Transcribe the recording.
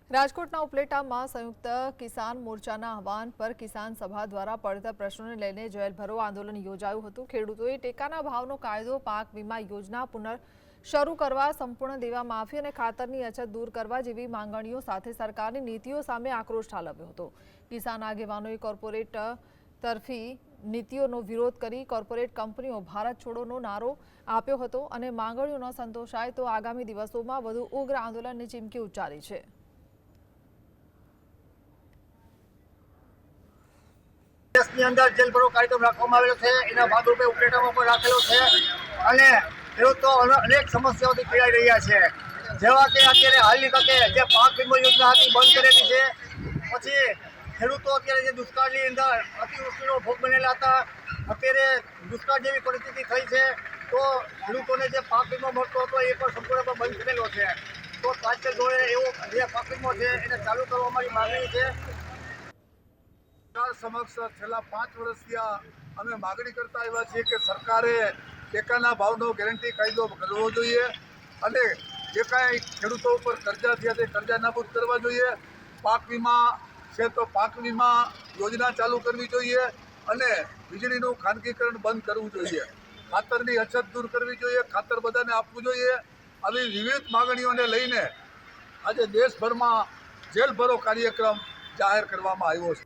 રાજકોટના ઉપલેટામાં સંયુક્ત કિસાન મોરચાના આહવાન પર કિસાન સભા દ્વારા પડતર પ્રશ્નોને લઈને જેલભરો આંદોલન યોજાયું હતું। ખેડૂતોએ ટેકાના ભાવનો કાયદો, પાક વીમા યોજના પુનઃ શરૂ કરવા, સંપૂર્ણ દેવા માફી અને ખાતરની અછત દૂર કરવા જેવી માંગણીઓ સાથે સરકારની નીતિઓ સામે આક્રોશ ઠાલવ્યો હતો। કિસાન આગેવાનોએ કોર્પોરેટ તરફી નીતિઓનો વિરોધ કરી કોર્પોરેટ કંપનીઓ ભારત છોડોનો નારો આપ્યો હતો અને માંગણીઓ ન સંતોષાય તો આગામી દિવસોમાં વધુ ઉગ્ર આંદોલનની ચીમકી ઉચ્ચારી છે। દેશની અંદર જેલભરો કાર્યક્રમ રાખવામાં આવેલો છે। એના ભાગરૂપે ઉપલેટામાં પણ રાખેલો છે અને ખેડૂતો અનેક સમસ્યાઓથી પીડાઈ રહ્યા છે, જેવા કે અત્યારે હાલની તકે જે પાક વીમા યોજના હતી બંધ કરેલી છે। પછી ખેડૂતો અત્યારે જે દુષ્કાળની અંદર અતિવૃષ્ટિનો ભોગ બનેલા હતા, અત્યારે દુષ્કાળ જેવી પરિસ્થિતિ થઈ છે તો ખેડૂતોને જે પાક વીમો મળતો હતો એ પણ સંપૂર્ણપણે બંધ કરેલો છે। તો તાત્કાલિક ધોરણે એવો જે પાક વીમો છે એને ચાલુ કરવા મારી માંગણી છે। સરકાર સમક્ષ છેલ્લા 5 વર્ષથી અમે માગણી કરતા આવ્યા છીએ કે સરકારે ટેકાના ભાવનો ગેરંટી કાયદો કરવો જોઈએ અને જે કાંઈ ખેડૂતો ઉપર કર્જા થયા તે કર્જા નાબૂદ કરવા જોઈએ। પાક વીમા છે તો પાક વીમા યોજના ચાલુ કરવી જોઈએ અને વીજળીનું ખાનગીકરણ બંધ કરવું જોઈએ। ખાતરની અછત દૂર કરવી જોઈએ, ખાતર બધાને આપવું જોઈએ। આવી વિવિધ માગણીઓને લઈને આજે દેશભરમાં જેલભરો કાર્યક્રમ જાહેર કરવામાં આવ્યો છે।